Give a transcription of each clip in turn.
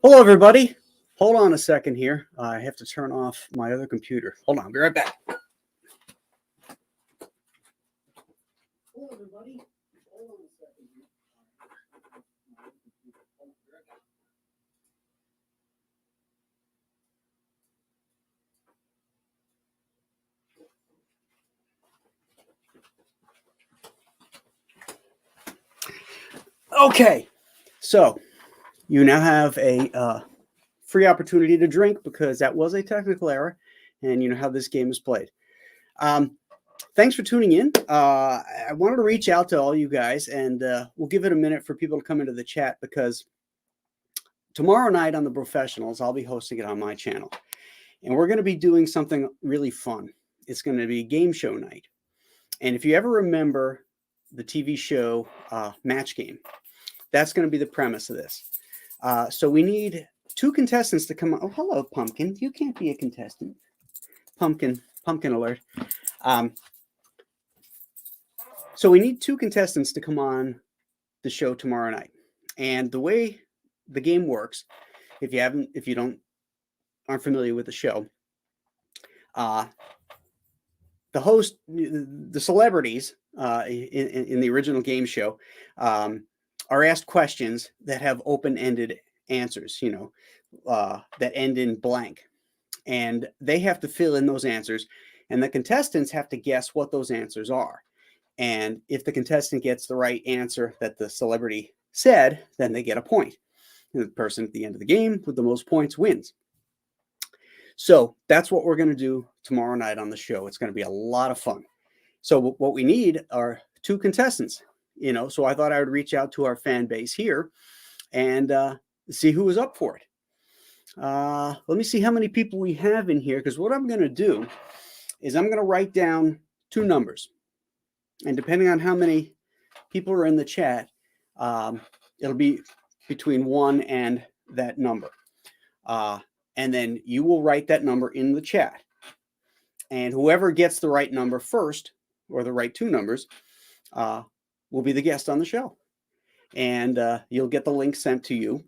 Hello, everybody. Hold on a second here. I have to turn off my other computer. Hold on, I'll be right back. Hello, everybody. Hold on a second here. Okay, so you now have a free opportunity to drink because that was a technical error, and you know how this game is played. Thanks for tuning in. I wanted to reach out to all you guys, and we'll give it a minute for people to come into the chat because tomorrow night on the Brofessionals, I'll be hosting it on my channel, and we're going to be doing something really fun. It's going to be game show night, and if you ever remember the TV show Match Game, that's going to be the premise of this. So we need two contestants to come on. Oh, hello, Pumpkin. You can't be a contestant. Pumpkin alert. So we need two contestants to come on the show tomorrow night. And the way the game works, if you aren't familiar with the show, the host, the celebrities in the original game show are asked questions that have open-ended answers, that end in blank. And they have to fill in those answers, and the contestants have to guess what those answers are. And if the contestant gets the right answer that the celebrity said, then they get a point. And the person at the end of the game with the most points wins. So that's what we're going to do tomorrow night on the show. It's going to be a lot of fun. So what we need are two contestants, so I thought I would reach out to our fan base here and see who is up for it. Let me see how many people we have in here, because what I'm going to do is I'm going to write down two numbers. And depending on how many people are in the chat, it'll be between 1 and that number. And then you will write that number in the chat. And whoever gets the right number first, or the right two numbers, will be the guest on the show. And you'll get the link sent to you,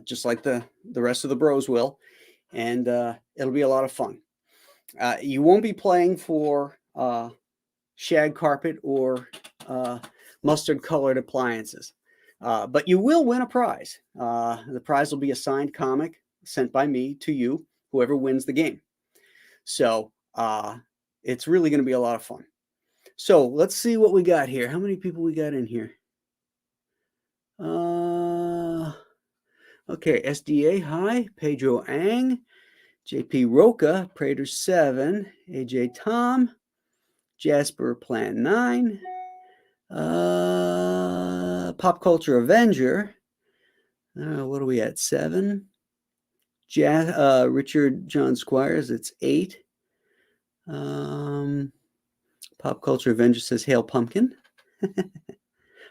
just like the rest of the bros will. And it'll be a lot of fun. You won't be playing for shag carpet or mustard colored appliances, but you will win a prize. The prize will be a signed comic sent by me to you, whoever wins the game. So it's really going to be a lot of fun. So let's see what we got here. How many people we got in here? Okay, SDA, hi. Pedro Ang, JP Roca, Prater 7, AJ Tom, Jasper Plan 9, Pop Culture Avenger. What are we at? 7. Richard John Squires, it's 8. Pop Culture Avenger says, Hail Pumpkin.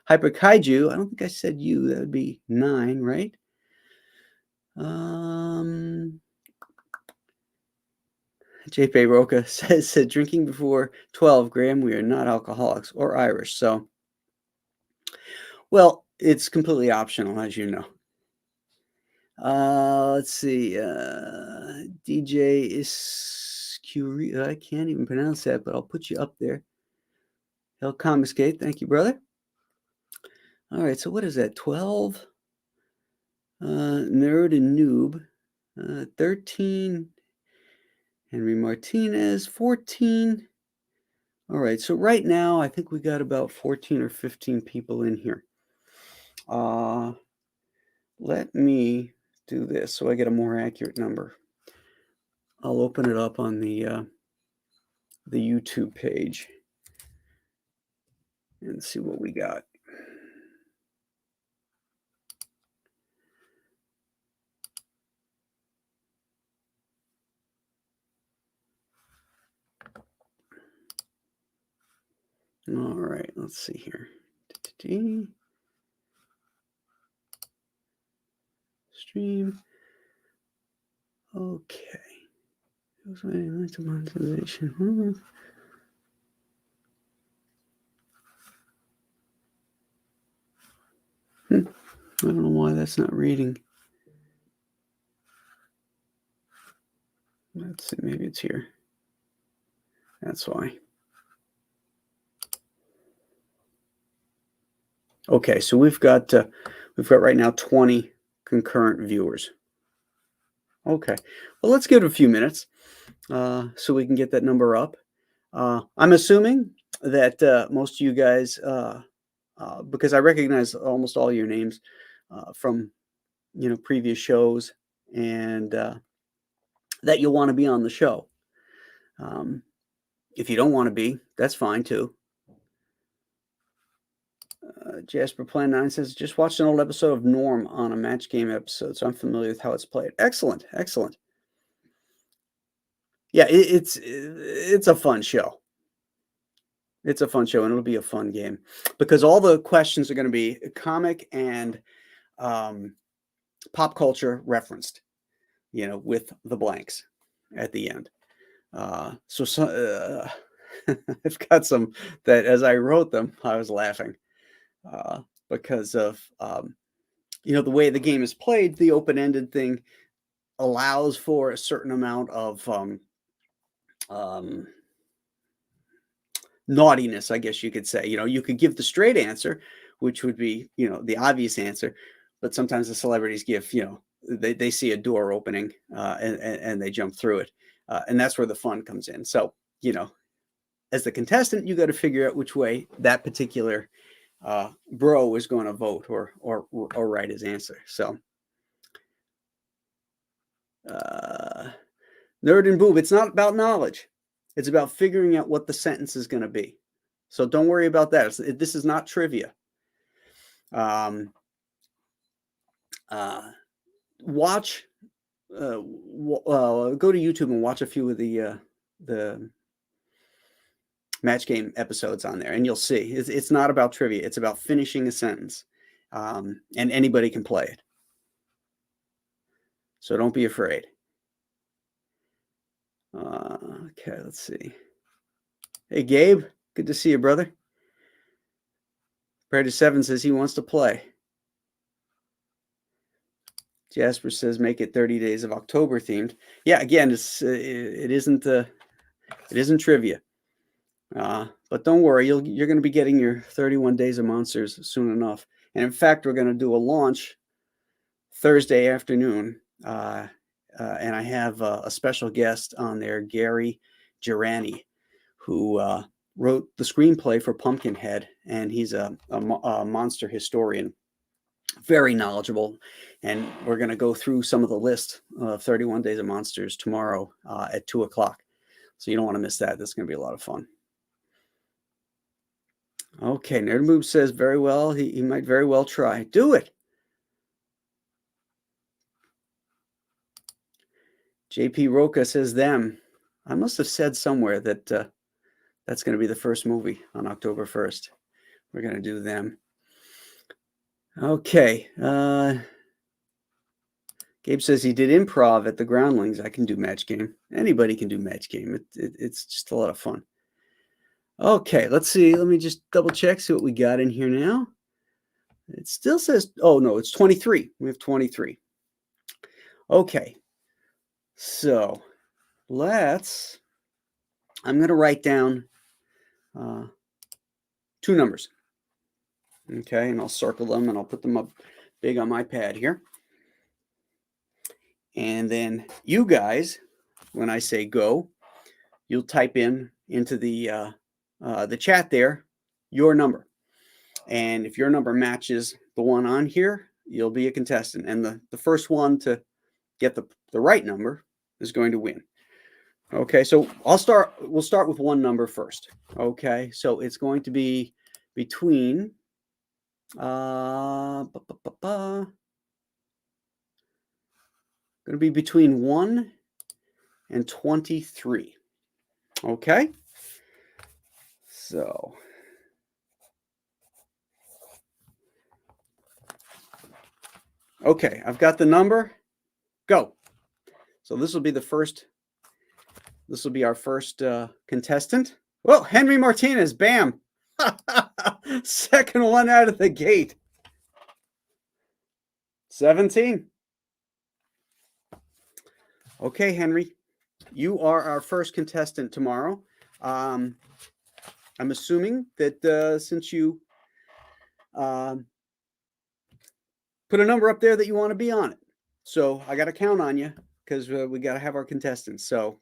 Hyper Kaiju, I don't think I said you. That would be 9, right? JP Roca says, drinking before 12, Graham, we are not alcoholics or Irish. So, well, it's completely optional, as you know. Let's see. DJ Iscuri, I can't even pronounce that, but I'll put you up there. Hell Confiscate, thank you, brother. All right, so what is that? 12? Nerd and Noob. 13. Henry Martinez, 14. All right, so right now I think we got about 14 or 15 people in here. Let me do this so I get a more accurate number. I'll open it up on the YouTube page and see what we got. All right, let's see here. Stream. Okay. Monetization. I don't know why that's not reading. Let's see, maybe it's here. That's why. Okay, so we've got right now 20 concurrent viewers. Okay, well, let's give it a few minutes so we can get that number up. I'm assuming that most of you guys, because I recognize almost all your names from previous shows, and that you'll want to be on the show. If you don't want to be, that's fine too. Jasper Plan 9 says, just watched an old episode of Norm on a match game episode, so I'm familiar with how it's played. Excellent, excellent. Yeah, it's a fun show. It's a fun show, and it'll be a fun game because all the questions are going to be comic and pop culture referenced, with the blanks at the end. So I've got some that as I wrote them, I was laughing because of the way the game is played. The open-ended thing allows for a certain amount of naughtiness, I guess you could say. You could give the straight answer, which would be the obvious answer, but sometimes the celebrities give they see a door opening and they jump through it, and that's where the fun comes in. So as the contestant, you got to figure out which way that particular bro is going to vote or write his answer. So nerd and boob, it's not about knowledge. It's about figuring out what the sentence is going to be. So don't worry about that. This is not trivia. Watch, go to YouTube and watch a few of the match game episodes on there, and you'll see it's not about trivia. It's about finishing a sentence, and anybody can play it. So don't be afraid. Okay, let's see. Hey, Gabe, good to see you, brother. Prayer to 7 says he wants to play. Jasper says make it 30 Days of October themed. Yeah, again, it isn't trivia. But don't worry, you're going to be getting your 31 Days of Monsters soon enough. And in fact, we're going to do a launch Thursday afternoon. And I have a special guest on there, Gary Girani, who wrote the screenplay for Pumpkinhead, and he's a monster historian, very knowledgeable. And we're going to go through some of the list of 31 Days of Monsters tomorrow at 2:00. So you don't want to miss that. That's going to be a lot of fun. Okay, Nerdmoob says very well. He might very well try. Do it. JP Roca says them. I must have said somewhere that that's going to be the first movie on October 1st. We're going to do them. Okay. Gabe says he did improv at the Groundlings. I can do match game. Anybody can do match game. It's just a lot of fun. Okay, let's see. Let me just double check, see what we got in here now. It still says, oh no, it's 23. We have 23. Okay. So I'm going to write down 2 numbers. Okay, and I'll circle them and I'll put them up big on my pad here. And then you guys, when I say go, you'll type into the chat there your number. And if your number matches the one on here, you'll be a contestant. And the first one to get the right number is going to win. Okay, so we'll start with one number first. Okay, so it's going to be between going to be between 1 and 23. Okay, so okay, I've got the number. Go. So this will be the first. This will be our first contestant. Well, Henry Martinez, bam. Second one out of the gate. 17. Okay, Henry. you are our first contestant tomorrow. I'm assuming that since you put a number up there that you want to be on it. So I got to count on you because we got to have our contestants. So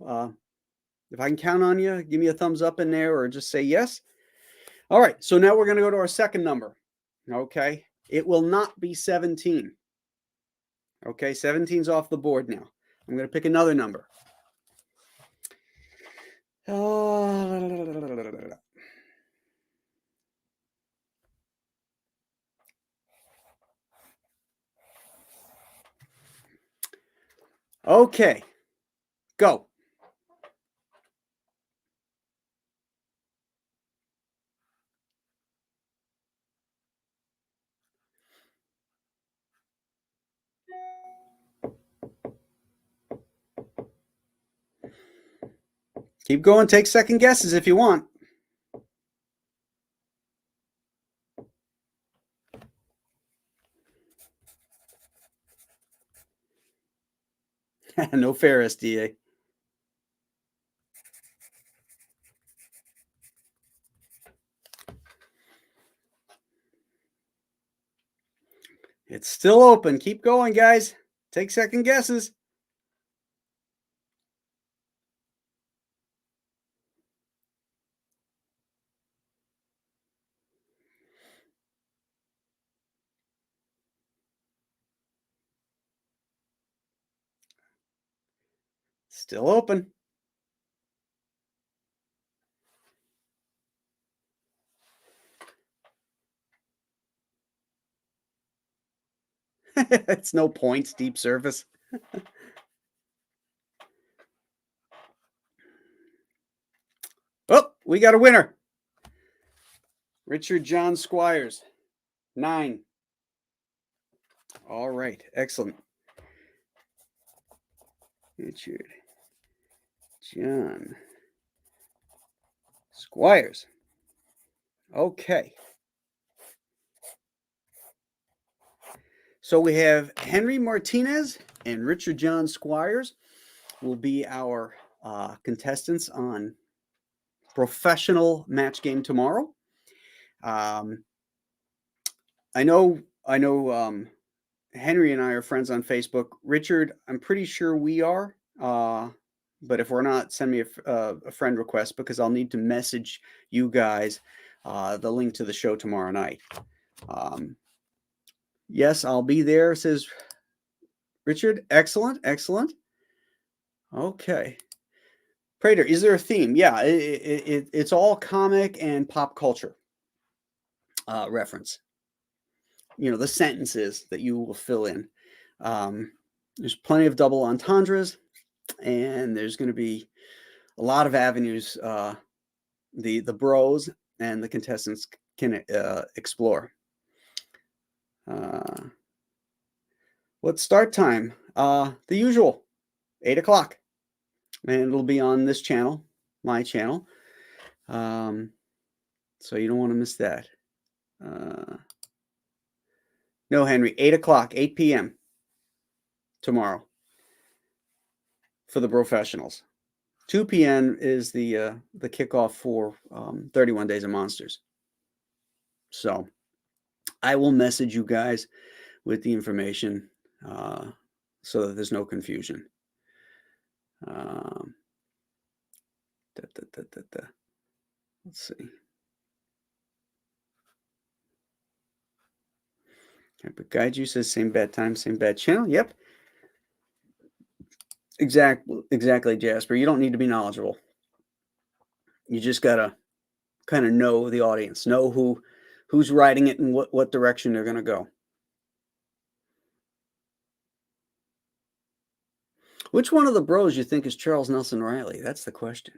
if I can count on you, give me a thumbs up in there or just say yes. All right. So now we're going to go to our second number. Okay. It will not be 17. Okay. 17's off the board now. I'm going to pick another number. Okay. Go. Keep going. Take second guesses if you want. No fair SDA. It's still open. Keep going, guys. Take second guesses. Still open. It's no points, deep surface. Oh, we got a winner. Richard John Squires, 9. All right, excellent. Richard John Squires. Okay. So we have Henry Martinez and Richard John Squires will be our contestants on Brofessional match game tomorrow. I know Henry and I are friends on Facebook. Richard, I'm pretty sure we are. But if we're not, send me a friend request because I'll need to message you guys the link to the show tomorrow night. Yes, I'll be there, says Richard. Excellent, excellent. Okay. Prater, is there a theme? Yeah, it's all comic and pop culture reference. You know, the sentences that you will fill in. There's plenty of double entendres, and there's going to be a lot of avenues the bros and the contestants can explore. What's start time? The usual, 8 o'clock. And it'll be on this channel, my channel. So you don't want to miss that. No, Henry, 8 o'clock, 8 p.m. tomorrow for the Brofessionals. 2 p.m. is the kickoff for 31 Days of Monsters. So I will message you guys with the information so that there's no confusion. Let's see. But Guide You says same bad time, same bad channel. Yep. Exactly, Jasper. You don't need to be knowledgeable. You just gotta kind of know the audience, know who's writing it and what direction they're gonna go. Which one of the bros you think is Charles Nelson Riley? That's the question.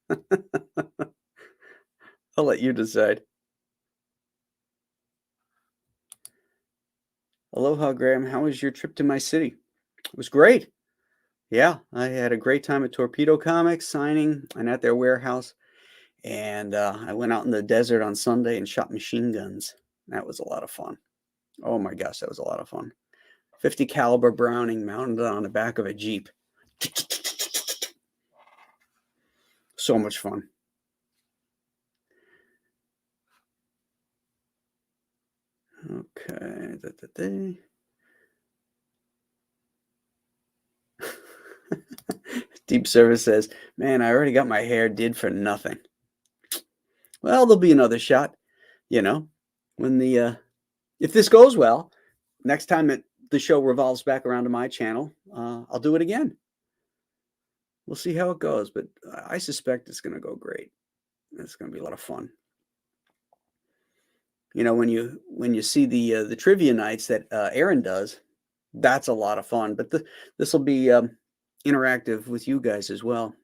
I'll let you decide. Aloha, Graham. How was your trip to my city? It was great. Yeah, I had a great time at Torpedo Comics signing and at their warehouse. And I went out in the desert on Sunday and shot machine guns. That was a lot of fun. Oh my gosh, that was a lot of fun. 50 caliber Browning mounted on the back of a Jeep. So much fun. Okay. Deep Service says, man, I already got my hair did for nothing. Well, there'll be another shot, when if this goes well, next time the show revolves back around to my channel, I'll do it again. We'll see how it goes, but I suspect it's going to go great. It's going to be a lot of fun. When you see the trivia nights that Aaron does, that's a lot of fun. But this will be interactive with you guys as well.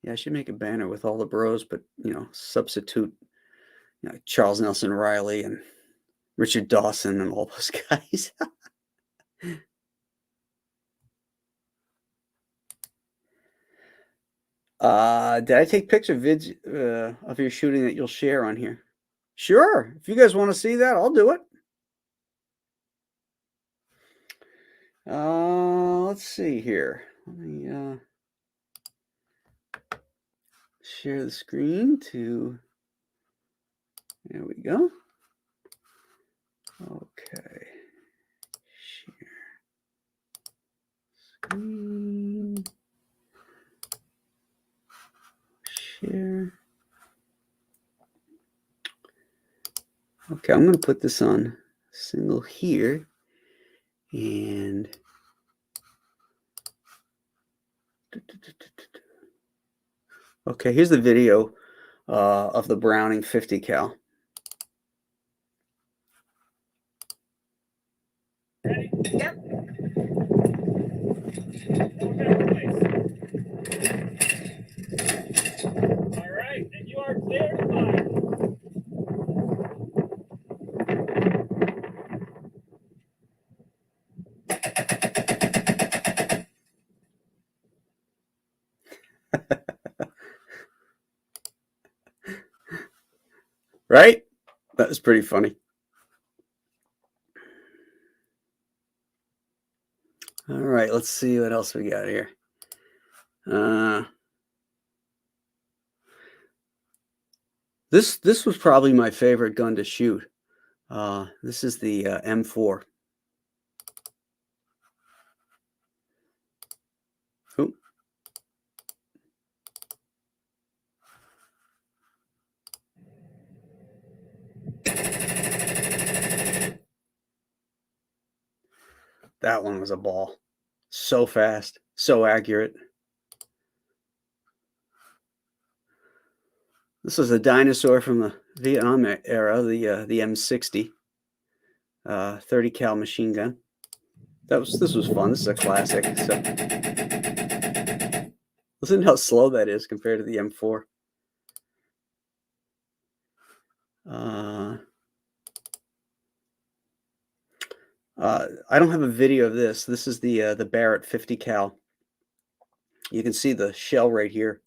Yeah, I should make a banner with all the bros, but substitute Charles Nelson Riley and Richard Dawson and all those guys. Did I take picture vids of your shooting that you'll share on here? Sure. If you guys want to see that, I'll do it. Let's see here. Let me share the screen to. There we go. Okay. Share screen. Share. Okay, I'm going to put this on single here. And okay, here's the video of the Browning 50 cal. Ready? Yep. All right, and you are clear to fire. Right? That was pretty funny. All right, let's see what else we got here. This was probably my favorite gun to shoot. This is the M4. Ooh. That one was a ball. So fast, so accurate. This was a dinosaur from the Vietnam era, the M60, 30 cal machine gun. This was fun. This is a classic. So listen how slow that is compared to the M4. I don't have a video of this. This is the Barrett 50 cal. You can see the shell right here.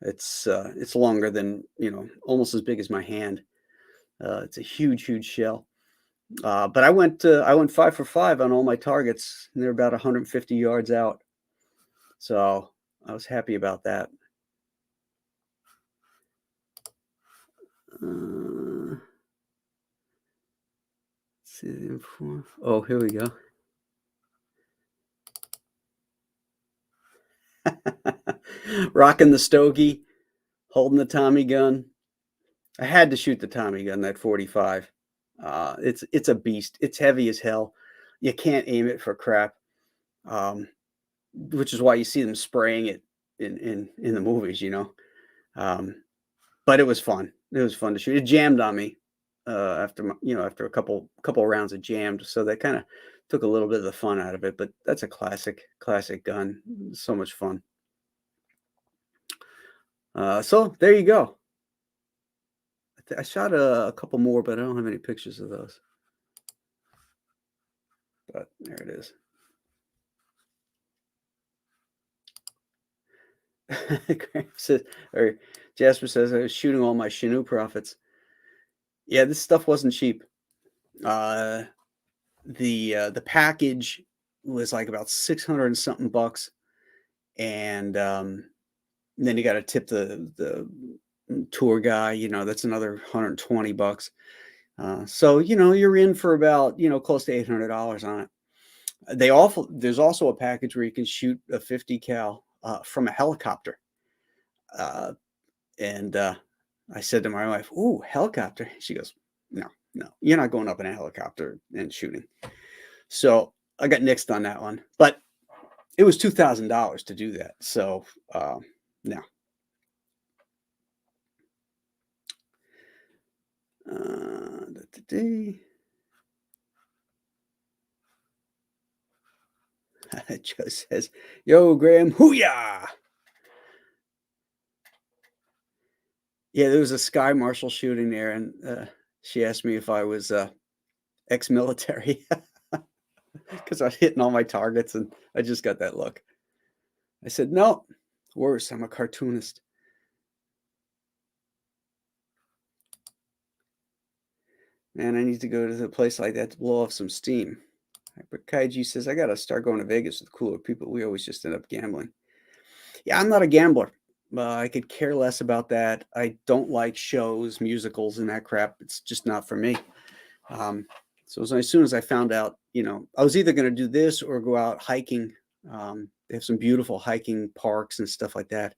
It's longer than, almost as big as my hand. It's a huge shell. But I went 5 for 5 on all my targets, and they're about 150 yards out. So I was happy about that. Let's see the info. Oh, here we go. Rocking the stogie, holding the Tommy gun. I had to shoot the Tommy gun, that 45. It's a beast. It's heavy as hell. You can't aim it for crap, which is why you see them spraying it in the movies, But it was fun. It was fun to shoot. It jammed on me after a couple of rounds it jammed, so that kind of took a little bit of the fun out of it. But that's a classic gun. So much fun. So there you go. I shot a couple more, but I don't have any pictures of those. But there it is. Jasper says I was shooting all my Chinook profits. Yeah, this stuff wasn't cheap. Uh, the package was like about 600 and something bucks, and then you got to tip the tour guy. That's another 120 bucks. So you're in for about close to $800 on it. There's also a package where you can shoot a 50 cal from a helicopter. Uh, and I said to my wife, "Ooh, helicopter." She goes, "No, no, you're not going up in a helicopter and shooting." So I got nixed on that one, but it was $2,000 to do that. So no. Joe says, "Yo, Graham, hooyah!" Yeah, there was a Sky Marshal shooting there, and she asked me if I was ex-military because I was hitting all my targets, and I just got that look. I said, "No, worse. I'm a cartoonist." And I need to go to a place like that to blow off some steam. But Kaiji says, "I got to start going to Vegas with cooler people. We always just end up gambling." Yeah, I'm not a gambler. I could care less about that. I don't like shows, musicals, and that crap. It's just not for me. Um, so as soon as I found out, I was either going to do this or go out hiking. They have some beautiful hiking parks and stuff like that.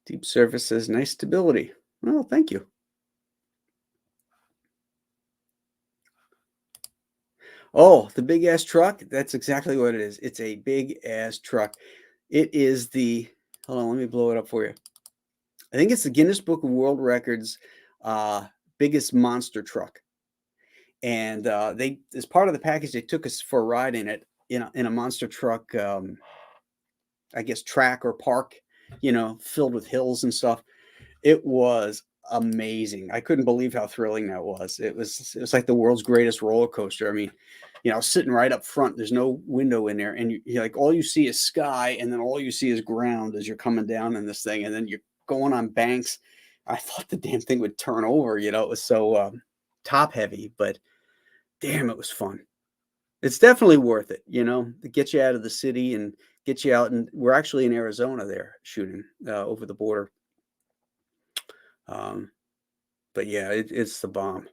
Deep Surface says, "Nice stability." Well, thank you. Oh, the big ass truck. That's exactly what it is. It's a big ass truck. It is hold on, let me blow it up for you. I think it's the Guinness Book of World Records biggest monster truck. And they, as part of the package, they took us for a ride in it in a monster truck, I guess track or park, filled with hills and stuff. It was amazing. I couldn't believe how thrilling that was. It was like the world's greatest roller coaster. I mean, sitting right up front, there's no window in there, and you like all you see is sky, and then all you see is ground as you're coming down in this thing, and then you're going on banks. I thought the damn thing would turn over. It was so top heavy, but damn, it was fun. It's definitely worth it, to get you out of the city and get you out. And we're actually in Arizona there shooting over the border. But yeah, it's the bomb.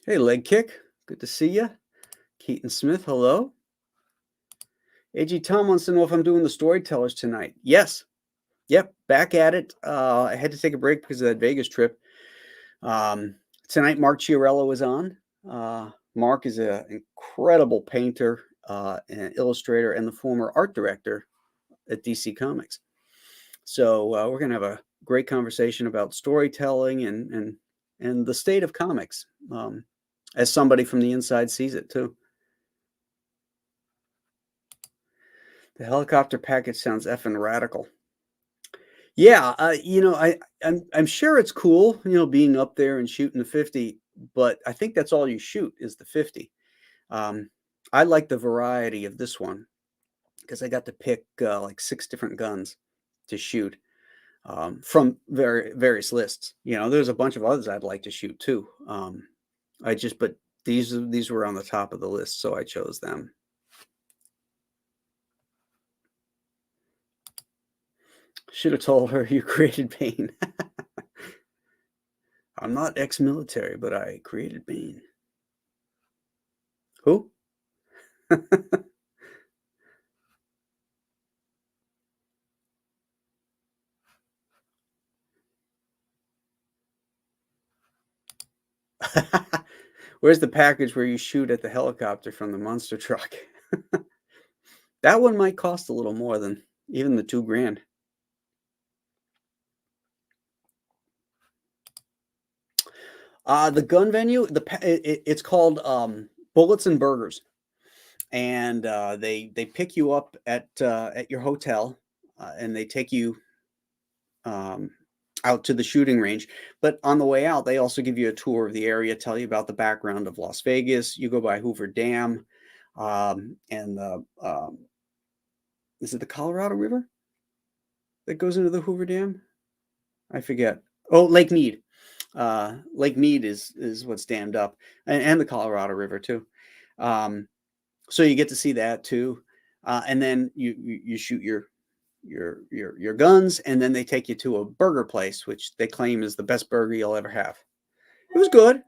Hey, Leg Kick, good to see you. Keaton Smith, hello. AG Tom wants to know if I'm doing the storytellers tonight. Yes. Yep, back at it. I had to take a break because of that Vegas trip. Tonight, Mark Chiarello is on. Mark is an incredible painter and illustrator and the former art director at DC Comics. So we're going to have a great conversation about storytelling and the state of comics, as somebody from the inside sees it too. The helicopter package sounds effing radical. Yeah, I'm sure it's cool, being up there and shooting the 50, but I think that's all you shoot is the 50. I like the variety of this one because I got to pick like 6 different guns to shoot from various lists. There's a bunch of others I'd like to shoot too. But these were on the top of the list, so I chose them. Should have told her you created Bane. I'm not ex-military, but I created Bane. Who? Where's the package where you shoot at the helicopter from the monster truck? That one might cost a little more than even the $2,000. The gun venue, it's called Bullets and Burgers, and they pick you up at your hotel, and they take you out to the shooting range. But on the way out, they also give you a tour of the area, tell you about the background of Las Vegas. You go by Hoover Dam. And the is it the Colorado River that goes into the Hoover Dam? I forget. Oh, Lake Mead. Lake Mead is what's dammed up, and the Colorado River too. So you get to see that too, and then you shoot your guns, and then they take you to a burger place, which they claim is the best burger you'll ever have. It was good,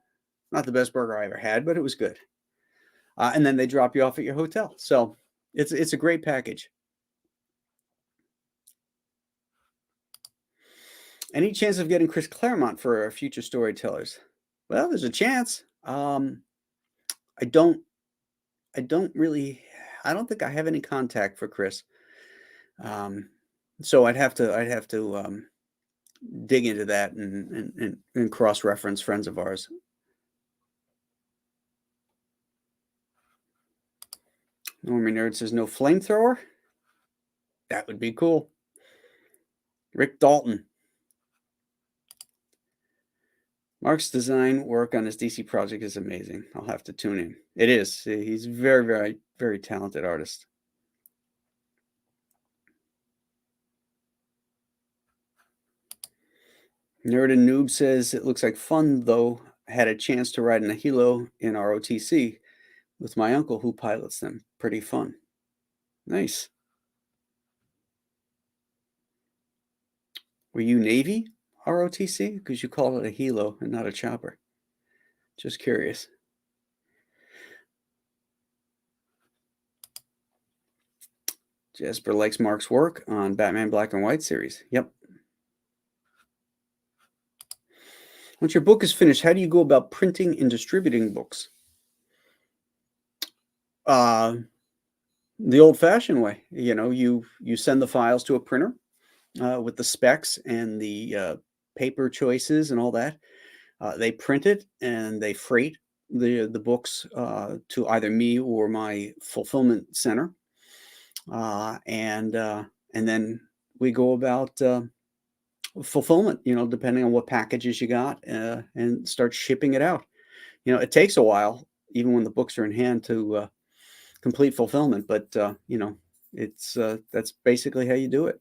not the best burger I ever had, but it was good. And then they drop you off at your hotel. So it's a great package. Any chance of getting Chris Claremont for future storytellers? Well, there's a chance. I don't really. I don't think I have any contact for Chris. So I'd have to dig into that and cross-reference friends of ours. Normie Nerd says no flamethrower. That would be cool. Rick Dalton. Mark's design work on his DC project is amazing. I'll have to tune in. It is. He's very, very, very talented artist. Nerd and Noob says it looks like fun, though. Had a chance to ride in a Hilo in ROTC with my uncle who pilots them. Pretty fun. Nice. Were you Navy ROTC? Because you call it a Hilo and not a chopper. Just curious. Jasper likes Mark's work on Batman Black and White series. Yep. Once your book is finished, how do you go about printing and distributing books? The old-fashioned way. You send the files to a printer with the specs and the paper choices and all that. They print it and they freight the books to either me or my fulfillment center, and then we go about fulfillment, depending on what packages you got, and start shipping it out. It takes a while, even when the books are in hand, to complete fulfillment, but it's that's basically how you do it.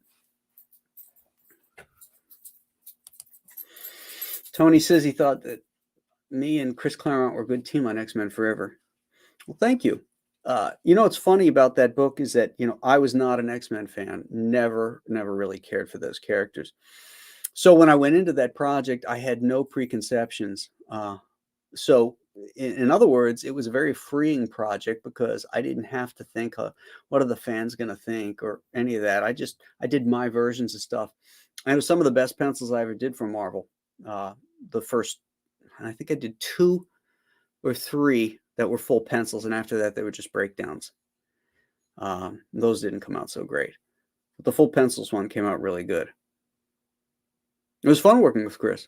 Tony says he thought that me and Chris Claremont were a good team on X-Men Forever. Well, thank you. What's funny about that book is that, I was not an X-Men fan, never really cared for those characters. So when I went into that project, I had no preconceptions. So in other words, it was a very freeing project because I didn't have to think, what are the fans going to think or any of that. I did my versions of stuff. And it was some of the best pencils I ever did for Marvel. The first, I think I did 2 or 3 that were full pencils. And after that, they were just breakdowns. Those didn't come out so great. But the full pencils one came out really good. It was fun working with Chris.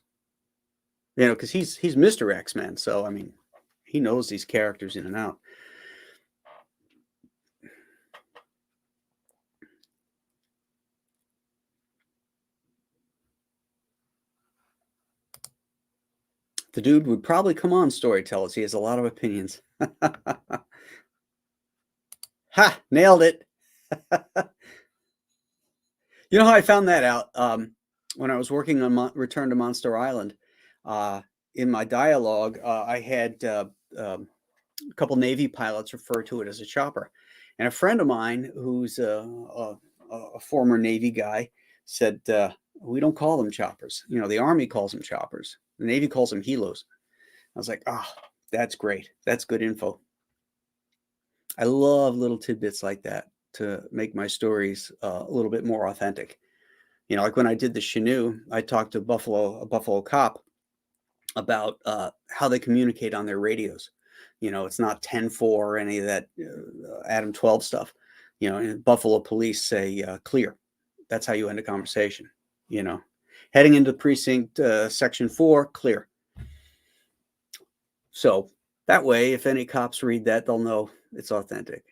Because he's Mr. X-Men. So, I mean, he knows these characters in and out. The dude would probably come on Storytellers. He has a lot of opinions. Ha! Nailed it. You know how I found that out? When I was working on Return to Monster Island, in my dialogue, I had a couple Navy pilots refer to it as a chopper. And a friend of mine who's a former Navy guy said, we don't call them choppers. The Army calls them choppers. The Navy calls them helos. I was like, that's great. That's good info. I love little tidbits like that to make my stories a little bit more authentic. Like when I did the Chenoo, I talked to a Buffalo cop about how they communicate on their radios. It's not 10-4 or any of that Adam 12 stuff. And Buffalo police say clear. That's how you end a conversation. Heading into precinct section 4, clear. So that way, if any cops read that, they'll know it's authentic.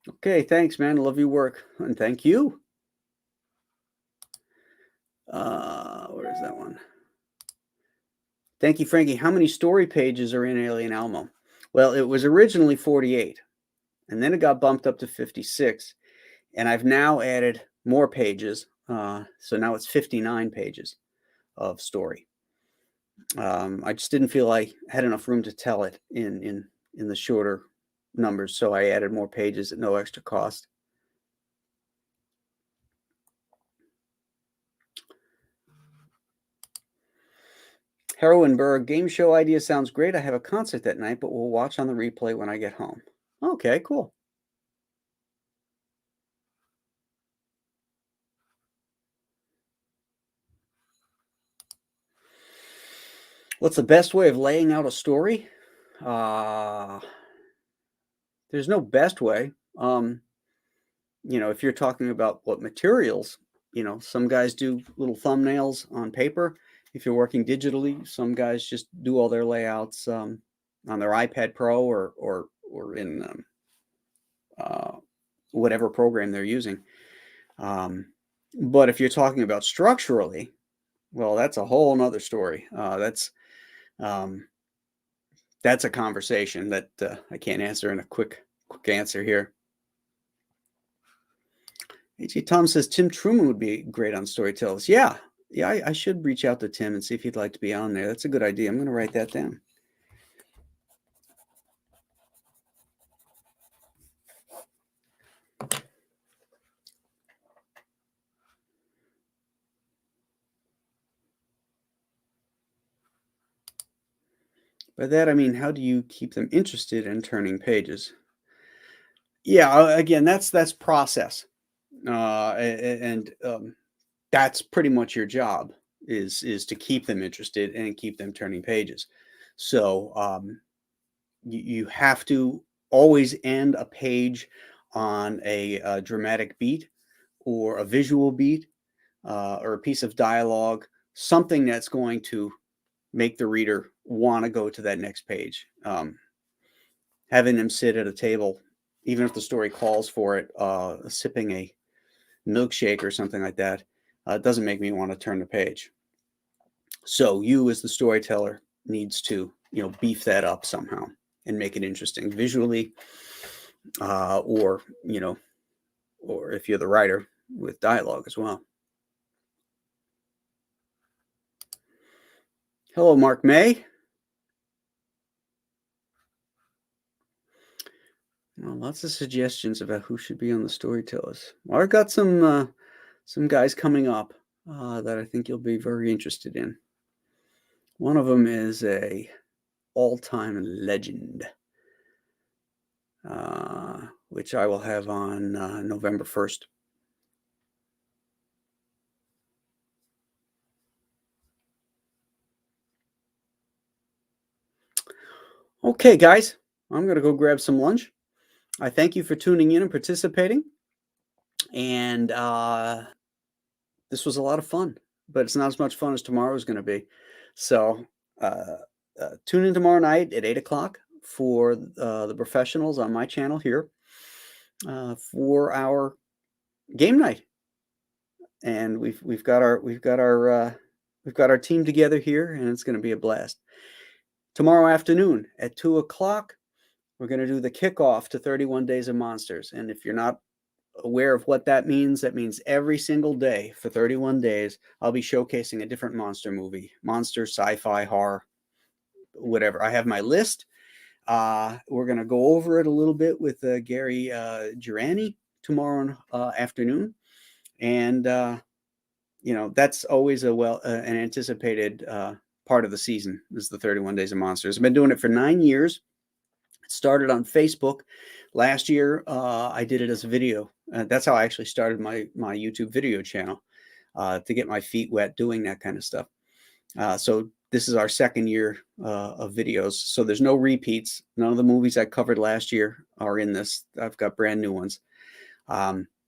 Okay, thanks, man. I love your work. And thank you. Where is that one? Danky Franky, how many story pages are in Alien Alamo? Well, it was originally 48, and then it got bumped up to 56, and I've now added more pages. So now it's 59 pages of story. I just didn't feel I had enough room to tell it in the shorter numbers, so I added more pages at no extra cost. Heroinberg, game show idea sounds great. I have a concert that night, but we'll watch on the replay when I get home. Okay, cool. What's the best way of laying out a story? There's no best way. If you're talking about what materials, some guys do little thumbnails on paper. If you're working digitally, some guys just do all their layouts on their iPad Pro or in whatever program they're using. But if you're talking about structurally, well, that's a whole nother story. That's a conversation that I can't answer in a quick answer here. H.E. Tom says Tim Truman would be great on Storytellers. Yeah, I should reach out to Tim and see if he'd like to be on there. That's a good idea. I'm going to write that down. By that, I mean, how do you keep them interested in turning pages? Yeah, again, that's process. And that's pretty much your job is to keep them interested and keep them turning pages. So you have to always end a page on a dramatic beat or a visual beat or a piece of dialogue, something that's going to make the reader want to go to that next page. Having them sit at a table, even if the story calls for it, sipping a milkshake or something like that, doesn't make me want to turn the page. So you as the storyteller needs to, beef that up somehow and make it interesting visually, or if you're the writer, with dialogue as well. Hello, Mark May. Well, lots of suggestions about who should be on the Storytellers. Well, I've got some guys coming up that I think you'll be very interested in. One of them is a all-time legend, which I will have on November 1st. Okay, guys, I'm going to go grab some lunch. I thank you for tuning in and participating. And this was a lot of fun, but it's not as much fun as tomorrow is going to be. So tune in tomorrow night at 8 o'clock for the Brofessionals on my channel here for our game night. And we've got our team together here, and it's going to be a blast. Tomorrow afternoon at 2 o'clock, we're going to do the kickoff to 31 Days of Monsters. And if you're not aware of what that means every single day for 31 days, I'll be showcasing a different monster movie, monster, sci-fi, horror, whatever. I have my list. We're going to go over it a little bit with Gary Girani tomorrow afternoon. And, that's always an anticipated part of the season is the 31 Days of Monsters. I've been doing it for 9 years. It started on Facebook. Last year, I did it as a video. That's how I actually started my YouTube video channel, to get my feet wet doing that kind of stuff. So this is our second year of videos. So there's no repeats. None of the movies I covered last year are in this. I've got brand new ones.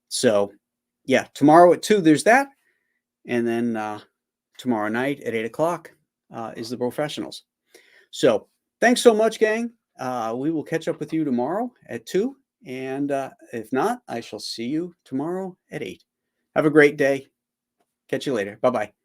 So yeah, tomorrow at 2, there's that. And then tomorrow night at 8 o'clock is the Brofessionals. So thanks so much, gang. We will catch up with you tomorrow at 2. And if not, I shall see you tomorrow at 8. Have a great day. Catch you later. Bye-bye.